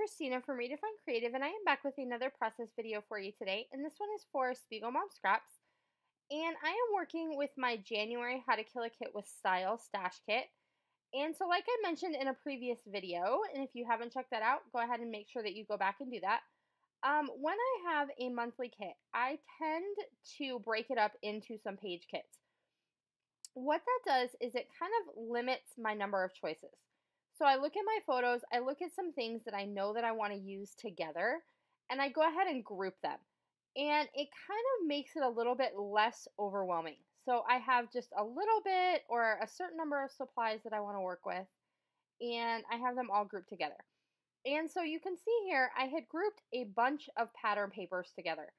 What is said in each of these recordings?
Christina from Redefine Creative, and I am back with another process video for you today. And this one is for Spiegel Mom Scraps. And I am working with my January How to Kill a Kit with Style stash kit. And so, like I mentioned in a previous video, and if you haven't checked that out, go ahead and make sure that you go back and do that. When I have a monthly kit, I tend to break it up into some page kits. What that does is it kind of limits my number of choices. So I look at my photos, I look at some things that I know that I want to use together, and I go ahead and group them. And it kind of makes it a little bit less overwhelming. So I have just a little bit or a certain number of supplies that I want to work with, and I have them all grouped together. And so you can see here, I had grouped a bunch of pattern papers together.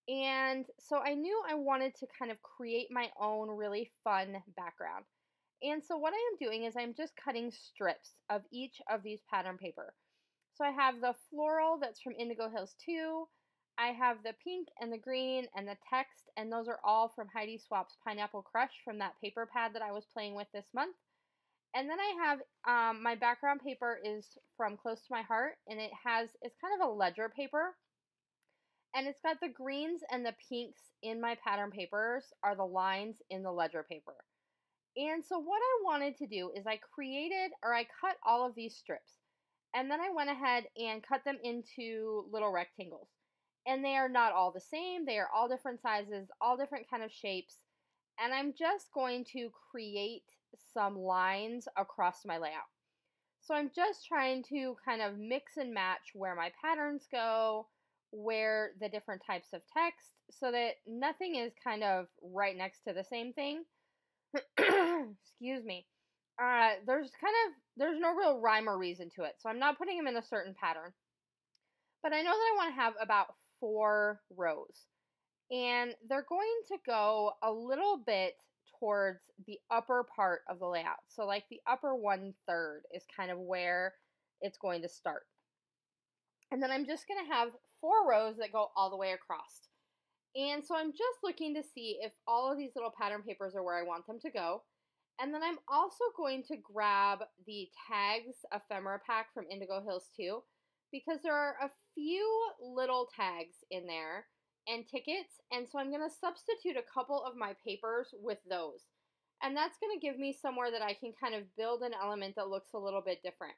And so I knew I wanted to kind of create my own really fun background. And so what I am doing is I'm just cutting strips of each of these pattern paper. So I have the floral that's from Indigo Hills 2. I have the pink and the green and the text, and those are all from Heidi Swap's Pineapple Crush from that paper pad that I was playing with this month. And then I have my background paper is from Close to My Heart, and it's kind of a ledger paper. And it's got the greens and the pinks in my pattern papers are the lines in the ledger paper. And so what I wanted to do is I cut all of these strips. And then I went ahead and cut them into little rectangles. And they are not all the same. They are all different sizes, all different kind of shapes. And I'm just going to create some lines across my layout. So I'm just trying to kind of mix and match where my patterns go, where the different types of text, so that nothing is kind of right next to the same thing. Excuse me. There's no real rhyme or reason to it, so I'm not putting them in a certain pattern. But I know that I want to have about 4 rows, and they're going to go a little bit towards the upper part of the layout. So like the upper 1/3 is kind of where it's going to start. And then I'm just going to have 4 rows that go all the way across. And so I'm just looking to see if all of these little pattern papers are where I want them to go. And then I'm also going to grab the tags ephemera pack from Indigo Hills 2, because there are a few little tags in there and tickets. And so I'm going to substitute a couple of my papers with those. And that's going to give me somewhere that I can kind of build an element that looks a little bit different.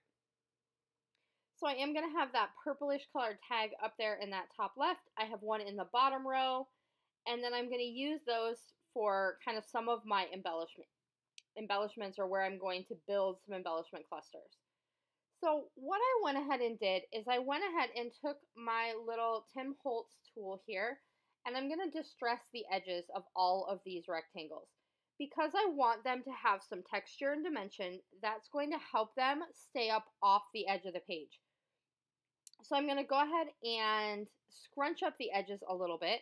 So I am going to have that purplish colored tag up there in that top left. I have one in the bottom row. And then I'm going to use those for kind of some of my embellishments, or where I'm going to build some embellishment clusters. So what I went ahead and did is I went ahead and took my little Tim Holtz tool here, and I'm going to distress the edges of all of these rectangles. Because I want them to have some texture and dimension, that's going to help them stay up off the edge of the page. So I'm going to go ahead and scrunch up the edges a little bit.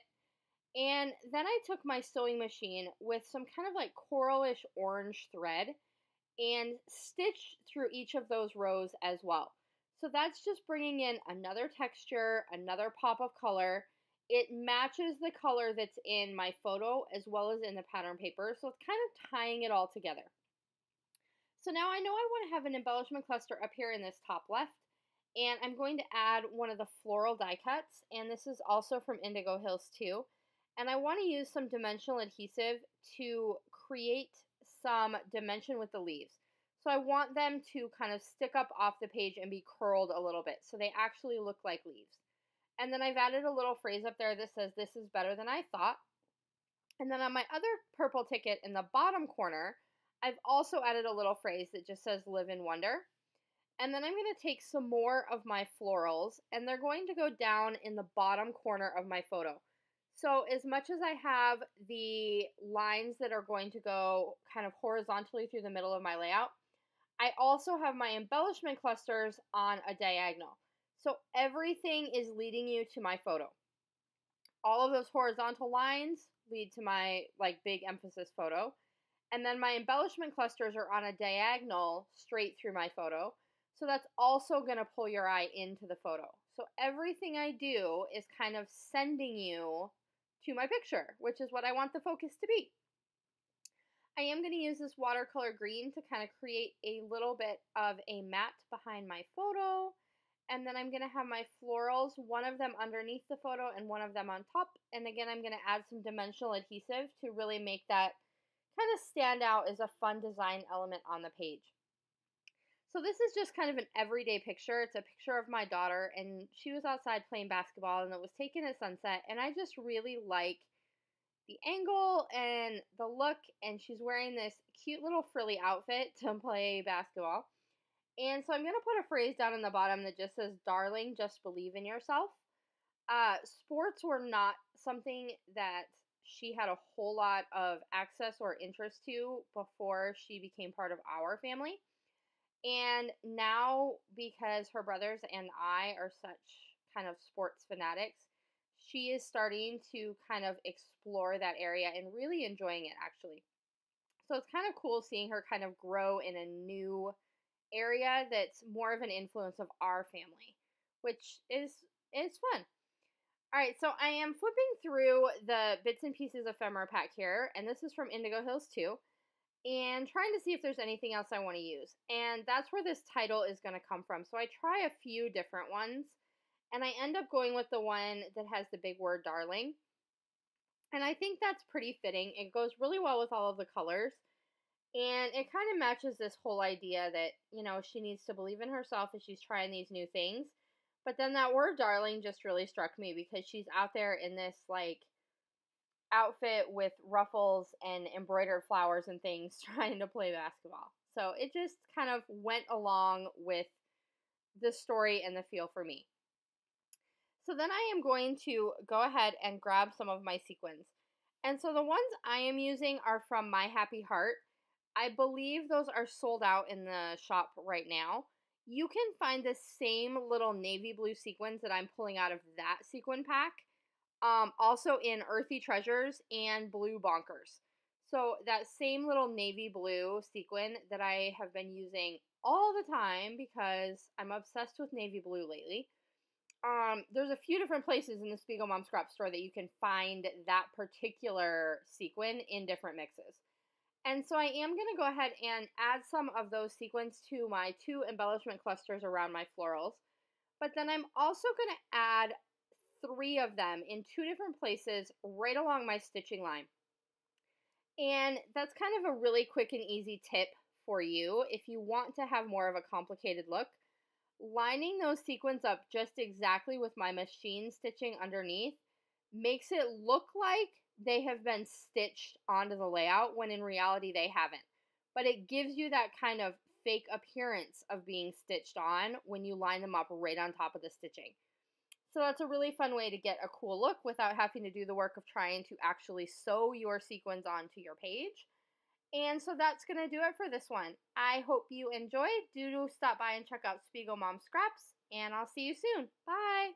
And then I took my sewing machine with some kind of like coralish orange thread and stitched through each of those rows as well. So that's just bringing in another texture, another pop of color. It matches the color that's in my photo as well as in the pattern paper. So it's kind of tying it all together. So now I know I want to have an embellishment cluster up here in this top left. And I'm going to add one of the floral die cuts. And this is also from Indigo Hills 2. And I want to use some dimensional adhesive to create some dimension with the leaves. So I want them to kind of stick up off the page and be curled a little bit, so they actually look like leaves. And then I've added a little phrase up there that says, "This is better than I thought." And then on my other purple ticket in the bottom corner, I've also added a little phrase that just says, "Live in wonder." And then I'm going to take some more of my florals, and they're going to go down in the bottom corner of my photo. So as much as I have the lines that are going to go kind of horizontally through the middle of my layout, I also have my embellishment clusters on a diagonal. So everything is leading you to my photo. All of those horizontal lines lead to my like big emphasis photo. And then my embellishment clusters are on a diagonal straight through my photo. So that's also going to pull your eye into the photo. So everything I do is kind of sending you to my picture, which is what I want the focus to be. I am going to use this watercolor green to kind of create a little bit of a matte behind my photo. and then I'm going to have my florals, one of them underneath the photo and one of them on top. And again, I'm going to add some dimensional adhesive to really make that kind of stand out as a fun design element on the page. So this is just kind of an everyday picture. It's a picture of my daughter, and she was outside playing basketball, and it was taken at sunset, and I just really like the angle and the look, and she's wearing this cute little frilly outfit to play basketball. And so I'm going to put a phrase down in the bottom that just says, "Darling, just believe in yourself." Sports were not something that she had a whole lot of access or interest to before she became part of our family. And now, because her brothers and I are such kind of sports fanatics, she is starting to kind of explore that area and really enjoying it, actually. So it's kind of cool seeing her kind of grow in a new area that's more of an influence of our family, which is fun. All right, so I am flipping through the bits and pieces ephemera pack here, and this is from Indigo Hills too, and trying to see if there's anything else I want to use. And that's where this title is going to come from. So I try a few different ones, and I end up going with the one that has the big word darling. And I think that's pretty fitting. It goes really well with all of the colors. And it kind of matches this whole idea that, you know, she needs to believe in herself as she's trying these new things. But then that word darling just really struck me because she's out there in this, like, outfit with ruffles and embroidered flowers and things trying to play basketball. So it just kind of went along with the story and the feel for me. So then I am going to go ahead and grab some of my sequins. And so the ones I am using are from My Happy Heart. I believe those are sold out in the shop right now. You can find the same little navy blue sequins that I'm pulling out of that sequin pack, also in Earthy Treasures and Blue Bonkers. So that same little navy blue sequin that I have been using all the time because I'm obsessed with navy blue lately. There's a few different places in the Spiegel Mom Scrap store that you can find that particular sequin in different mixes. And so I am going to go ahead and add some of those sequins to my 2 embellishment clusters around my florals. But then I'm also going to add 3 of them in 2 different places right along my stitching line. And that's kind of a really quick and easy tip for you if you want to have more of a complicated look. Lining those sequins up just exactly with my machine stitching underneath makes it look like they have been stitched onto the layout when in reality they haven't. But it gives you that kind of fake appearance of being stitched on when you line them up right on top of the stitching. So that's a really fun way to get a cool look without having to do the work of trying to actually sew your sequins onto your page. And so that's going to do it for this one. I hope you enjoyed. Do stop by and check out Spiegel Mom Scraps, and I'll see you soon. Bye!